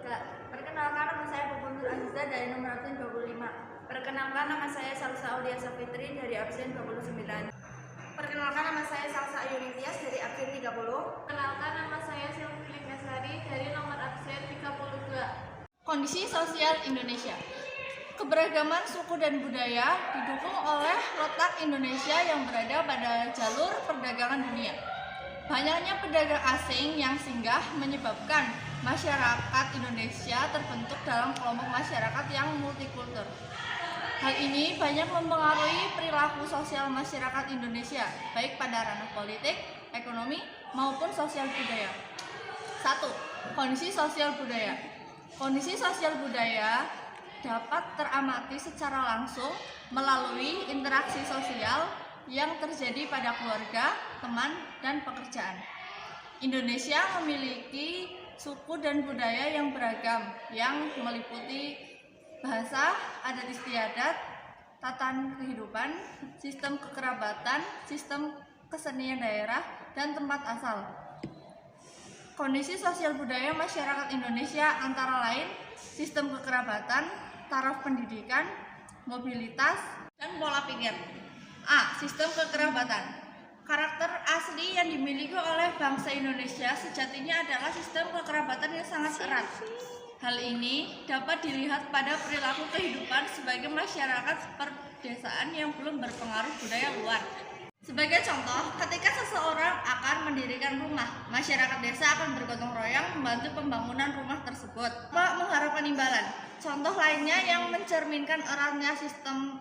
23. Perkenalkan, nama saya Puput Nur Aziza dari nomor absen 25. Perkenalkan, nama saya Salsa Aulia Safitri dari absen 29. Perkenalkan, nama saya Salsa Ayuni Tias dari absen 30. Perkenalkan, nama saya Sylvie Lingasari dari nomor absen 32. Kondisi sosial Indonesia. Keberagaman suku dan budaya didukung oleh letak Indonesia yang berada pada jalur perdagangan dunia. Banyaknya pedagang asing yang singgah menyebabkan masyarakat Indonesia terbentuk dalam kelompok masyarakat yang multikultur. Hal ini banyak mempengaruhi perilaku sosial masyarakat Indonesia, baik pada ranah politik, ekonomi, maupun sosial budaya. 1. Kondisi sosial budaya. Kondisi sosial budaya dapat teramati secara langsung melalui interaksi sosial yang terjadi pada keluarga, teman, dan pekerjaan. Indonesia memiliki suku dan budaya yang beragam yang meliputi bahasa, adat istiadat, tatanan kehidupan, sistem kekerabatan, sistem kesenian daerah, dan tempat asal. Kondisi sosial budaya masyarakat Indonesia antara lain sistem kekerabatan, taraf pendidikan, mobilitas, dan pola pikir. A. Sistem kekerabatan. Karakter asli yang dimiliki oleh bangsa Indonesia sejatinya adalah sistem kekerabatan yang sangat erat. Hal ini dapat dilihat pada perilaku kehidupan sebagai masyarakat perdesaan yang belum berpengaruh budaya luar. Sebagai contoh, ketika seseorang akan mendirikan rumah, masyarakat desa akan bergotong royong membantu pembangunan rumah tersebut, mengharapkan imbalan. Contoh lainnya yang mencerminkan eratnya sistem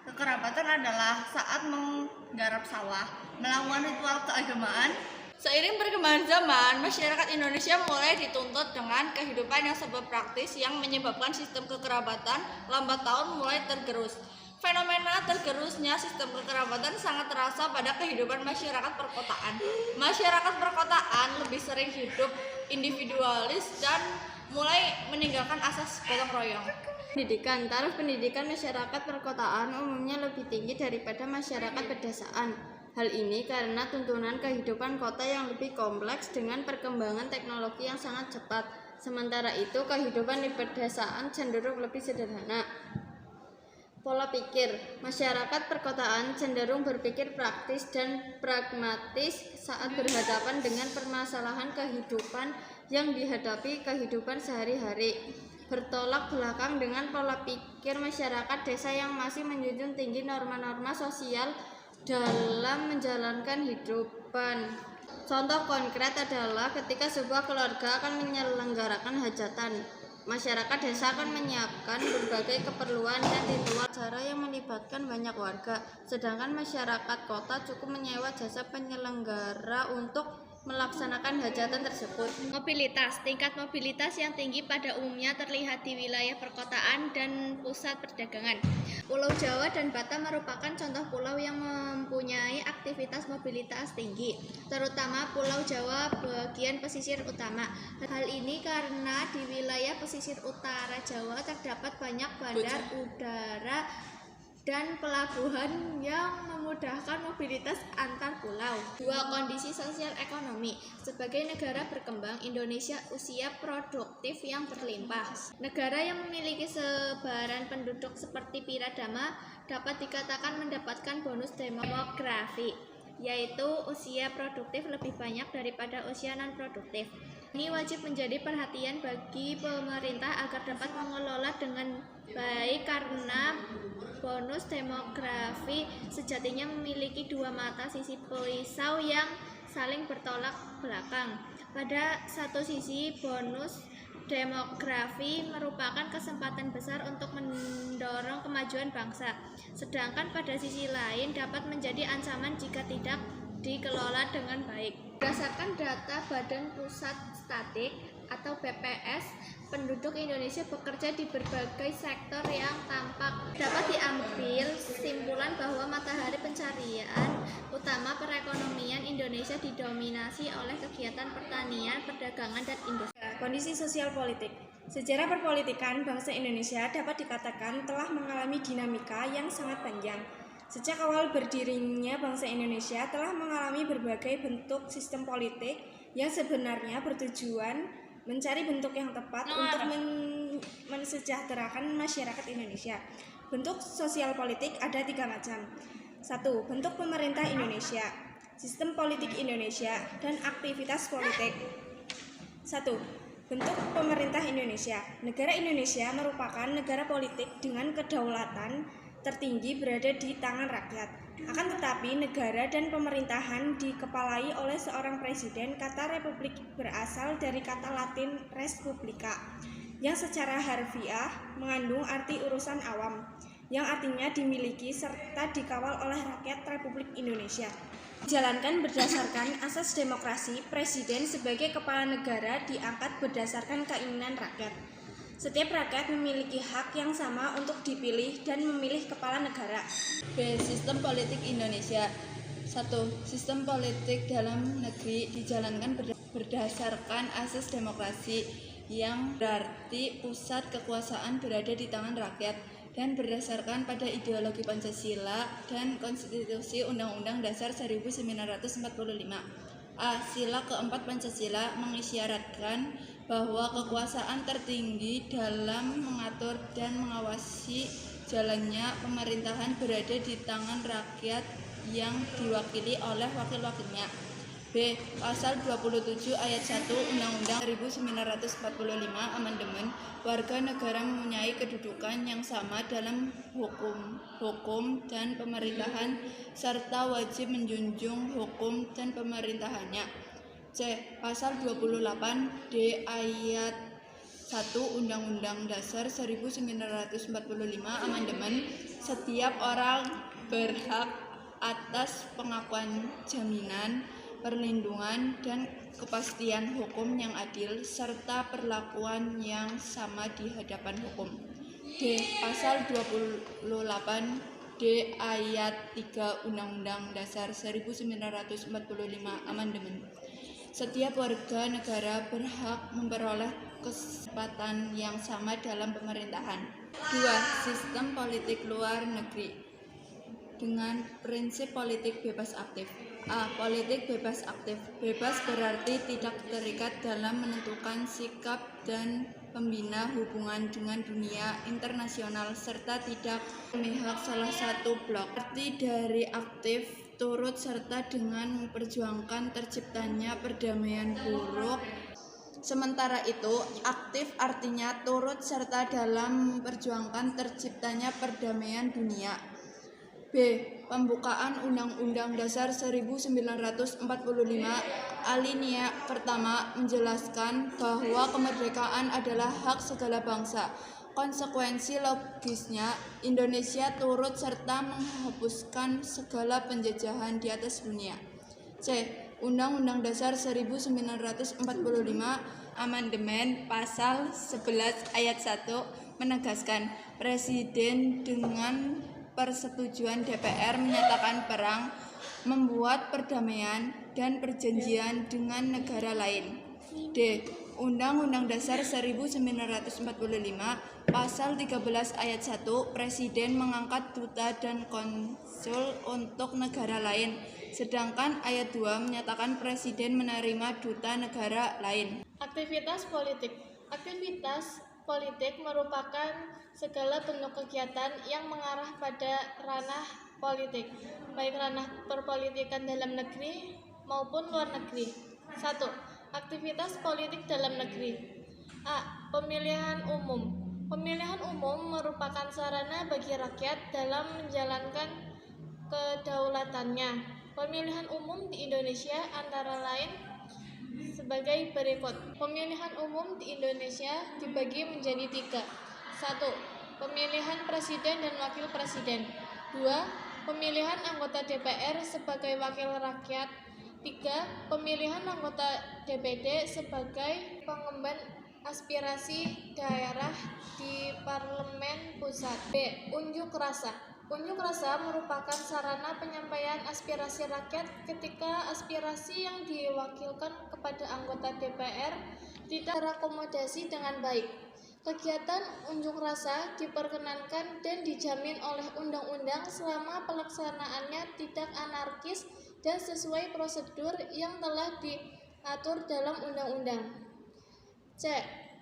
kekerabatan adalah saat menggarap sawah, melakukan ritual keagamaan. Seiring perkembangan zaman, masyarakat Indonesia mulai dituntut dengan kehidupan yang serba praktis yang menyebabkan sistem kekerabatan lambat laun mulai tergerus. Fenomena tergerusnya sistem kekerabatan sangat terasa pada kehidupan masyarakat perkotaan. Masyarakat perkotaan lebih sering hidup individualis dan mulai meninggalkan asas gotong royong. Pendidikan. Taraf pendidikan masyarakat perkotaan umumnya lebih tinggi daripada masyarakat pedesaan. Hal ini karena tuntunan kehidupan kota yang lebih kompleks dengan perkembangan teknologi yang sangat cepat. Sementara itu, kehidupan di pedesaan cenderung lebih sederhana. Pola pikir. Masyarakat perkotaan cenderung berpikir praktis dan pragmatis saat berhadapan dengan permasalahan kehidupan yang dihadapi kehidupan sehari-hari. Bertolak belakang dengan pola pikir masyarakat desa yang masih menjunjung tinggi norma-norma sosial dalam menjalankan hidupan. Contoh konkret adalah ketika sebuah keluarga akan menyelenggarakan hajatan, masyarakat desa akan menyiapkan berbagai keperluan dan ritual acara yang melibatkan banyak warga, sedangkan masyarakat kota cukup menyewa jasa penyelenggara untuk melaksanakan hajatan tersebut. Mobilitas. Tingkat mobilitas yang tinggi pada umumnya terlihat di wilayah perkotaan dan pusat perdagangan. Pulau Jawa dan Batam merupakan contoh pulau yang mempunyai aktivitas mobilitas tinggi, terutama Pulau Jawa bagian pesisir utama. Hal ini karena di wilayah pesisir utara Jawa terdapat banyak bandar udara dan pelabuhan yang memudahkan mobilitas antar pulau. 2. Kondisi sosial ekonomi. Sebagai negara berkembang, Indonesia usia produktif yang berlimpah. Negara yang memiliki sebaran penduduk seperti Piradama dapat dikatakan mendapatkan bonus demografi, yaitu usia produktif lebih banyak daripada usia non-produktif. Ini wajib menjadi perhatian bagi pemerintah agar dapat mengelola dengan baik karena bonus demografi sejatinya memiliki dua mata sisi pisau yang saling bertolak belakang. Pada satu sisi, bonus demografi merupakan kesempatan besar untuk mendorong kemajuan bangsa, sedangkan pada sisi lain dapat menjadi ancaman jika tidak dikelola dengan baik. Berdasarkan data Badan Pusat Statistik atau BPS, penduduk Indonesia bekerja di berbagai sektor yang tampak. Dapat diambil kesimpulan bahwa matahari pencarian utama perekonomian Indonesia didominasi oleh kegiatan pertanian, perdagangan, dan industri. Kondisi sosial politik. Sejarah perpolitikan bangsa Indonesia dapat dikatakan telah mengalami dinamika yang sangat panjang. Sejak awal berdirinya bangsa Indonesia telah mengalami berbagai bentuk sistem politik yang sebenarnya bertujuan Mencari bentuk yang tepat untuk mensejahterakan masyarakat Indonesia. Bentuk sosial politik ada 3 macam. 1. Bentuk pemerintah Indonesia, sistem politik Indonesia, dan aktivitas politik. 1. Bentuk pemerintah Indonesia. Negara Indonesia merupakan negara politik dengan kedaulatan tertinggi berada di tangan rakyat. Akan tetapi, negara dan pemerintahan dikepalai oleh seorang presiden. Kata republik berasal dari kata Latin res publica, yang secara harfiah mengandung arti urusan awam, yang artinya dimiliki serta dikawal oleh rakyat Republik Indonesia. Dijalankan berdasarkan asas demokrasi, presiden sebagai kepala negara diangkat berdasarkan keinginan rakyat. Setiap rakyat memiliki hak yang sama untuk dipilih dan memilih kepala negara. B. Sistem politik Indonesia. 1. Sistem politik dalam negeri dijalankan berdasarkan asas demokrasi, yang berarti pusat kekuasaan berada di tangan rakyat dan berdasarkan pada ideologi Pancasila dan Konstitusi Undang-Undang Dasar 1945. A. Sila keempat Pancasila mengisyaratkan bahwa kekuasaan tertinggi dalam mengatur dan mengawasi jalannya pemerintahan berada di tangan rakyat yang diwakili oleh wakil-wakilnya. B. Pasal 27 ayat 1 Undang-Undang 1945 Amandemen, warga negara mempunyai kedudukan yang sama dalam hukum dan pemerintahan serta wajib menjunjung hukum dan pemerintahannya. C. Pasal 28 D ayat 1 Undang-Undang Dasar 1945 Amandemen, setiap orang berhak atas pengakuan, jaminan, perlindungan, dan kepastian hukum yang adil serta perlakuan yang sama di hadapan hukum. D. Pasal 28 D ayat 3 Undang-Undang Dasar 1945 Amandemen, setiap warga negara berhak memperoleh kesempatan yang sama dalam pemerintahan. 2. Sistem politik luar negeri dengan prinsip politik bebas aktif. A. Politik bebas aktif. Bebas berarti tidak terikat dalam menentukan sikap dan pembina hubungan dengan dunia internasional serta tidak memihak salah satu blok. Arti dari aktif turut serta dengan memperjuangkan terciptanya perdamaian buruk. Sementara itu, aktif artinya turut serta dalam memperjuangkan terciptanya perdamaian dunia. B. Pembukaan Undang-Undang Dasar 1945 alinea pertama menjelaskan bahwa kemerdekaan adalah hak segala bangsa. Konsekuensi logisnya, Indonesia turut serta menghapuskan segala penjajahan di atas dunia. C. Undang-Undang Dasar 1945 Amandemen Pasal 11 ayat 1 menegaskan Presiden dengan persetujuan DPR menyatakan perang, membuat perdamaian dan perjanjian dengan negara lain. D. Undang-Undang Dasar 1945 Pasal 13 ayat 1 Presiden mengangkat duta dan konsul untuk negara lain, sedangkan ayat 2 menyatakan Presiden menerima duta negara lain. Aktivitas politik. Aktivitas politik merupakan segala bentuk kegiatan yang mengarah pada ranah politik, baik ranah perpolitikan dalam negeri maupun luar negeri. 1. Aktivitas politik dalam negeri. A. Pemilihan umum. Pemilihan umum merupakan sarana bagi rakyat dalam menjalankan kedaulatannya. Pemilihan umum di Indonesia antara lain sebagai berikut. Pemilihan umum di Indonesia dibagi menjadi 3. 1. Pemilihan presiden dan wakil presiden. 2. Pemilihan anggota DPR sebagai wakil rakyat. 3. Pemilihan anggota DPD sebagai pengemban aspirasi daerah di parlemen pusat. B. Unjuk rasa. Unjuk rasa merupakan sarana penyampaian aspirasi rakyat ketika aspirasi yang diwakilkan kepada anggota DPR tidak terakomodasi dengan baik. Kegiatan unjuk rasa diperkenankan dan dijamin oleh undang-undang selama pelaksanaannya tidak anarkis dan sesuai prosedur yang telah diatur dalam undang-undang. C.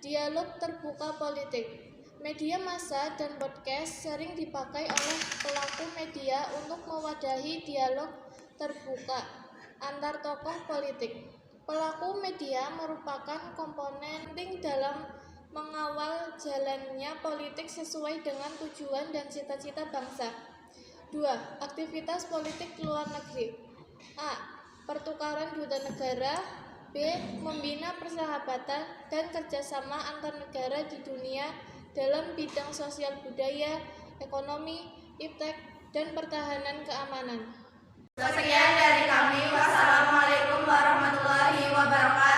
Dialog terbuka politik. Media massa dan podcast sering dipakai oleh pelaku media untuk mewadahi dialog terbuka antar tokoh politik. Pelaku media merupakan komponen penting dalam mengawal jalannya politik sesuai dengan tujuan dan cita-cita bangsa. 2. Aktivitas politik luar negeri. A. Pertukaran duta negara. B. Membina persahabatan dan kerjasama antar negara di dunia dalam bidang sosial budaya, ekonomi, iptek, dan pertahanan keamanan. Sekian dari kami. Wassalamualaikum warahmatullahi wabarakatuh.